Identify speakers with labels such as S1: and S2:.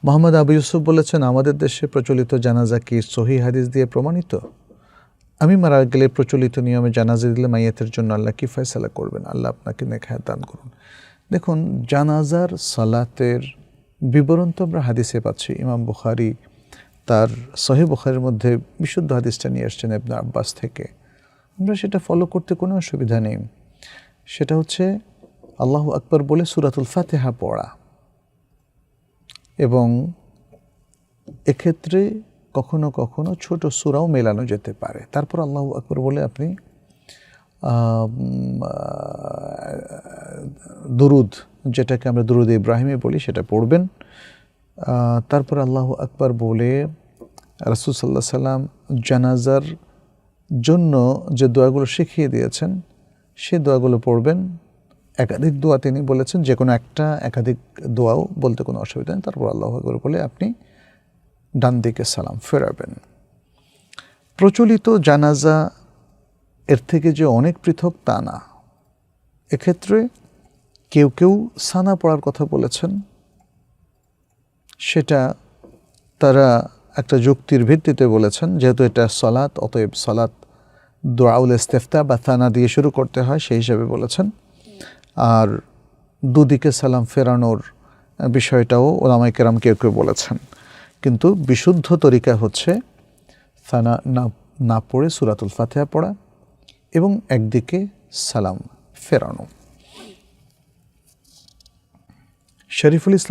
S1: মোহাম্মদ আবু ইউসুফ বলেছেন, আমাদের দেশে প্রচলিত জানাজা কি সহিহ হাদিস দিয়ে প্রমাণিত? আমি মারা গেলে প্রচলিত নিয়মে জানাজা দিলে মাইয়াতের জন্য আল্লাহ কি ফয়সালা করবেন? আল্লাহ আপনাকে নেক হায়াত দান করুন। দেখুন, জানাজার সালাতের বিবরণ তো আমরা হাদিসে পাচ্ছি। ইমাম বুখারী তার সহিহ বুখারীর মধ্যে বিশুদ্ধ হাদিসটা নিয়ে আসছেন ইবনে আব্বাস থেকে। আমরা সেটা ফলো করতে কোনো অসুবিধা নেই। সেটা হচ্ছে আল্লাহু আকবার বলে সূরাতুল ফাতিহা পড়া, এবং এক্ষেত্রে কখনো কখনো ছোট সূরাও মেলানো যেতে পারে। তারপর আল্লাহু আকবার বলে আপনি দুরুদ, যেটাকে আমরা দুরুদ ইব্রাহিমী বলি, সেটা পড়বেন। তারপর আল্লাহু আকবার বলে রাসূল সাল্লাল্লাহু আলাইহি সাল্লাম জানাজার জন্য যে দোয়াগুলো শিখিয়ে দিয়েছেন সেই দোয়াগুলো পড়বেন। একাধিক দোয়া তিনি বলেছেন, যে কোনো একটা একাধিক দোয়াও বলতে কোনো অসুবিধা নেই। তারপর আল্লাহু আকবার বলে আপনি ডান দিকে সালাম ফেরাবেন। প্রচলিত জানাজা এর থেকে যে অনেক পৃথক তা না। এক্ষেত্রে কেউ কেউ সানা পড়ার কথা বলেছেন, সেটা তারা একটা যুক্তির ভিত্তিতে বলেছেন। যেহেতু এটা সালাত, অতএব সালাত দুআউল ইস্তিফতা বা সানা দিয়ে শুরু করতে হয়, সেই হিসাবে বলেছেন। আর দুদিকে সালাম ফেরানোর বিষয়টাও ওলামায়ে কেরাম কেউ কেউ বলেছেন। কিন্তু বিশুদ্ধ তরিকা হচ্ছে সানা না পড়ে সূরাতুল ফাতিহা পড়া এবং একদিকে সালাম ফেরানো। শরীফুল ইসলাম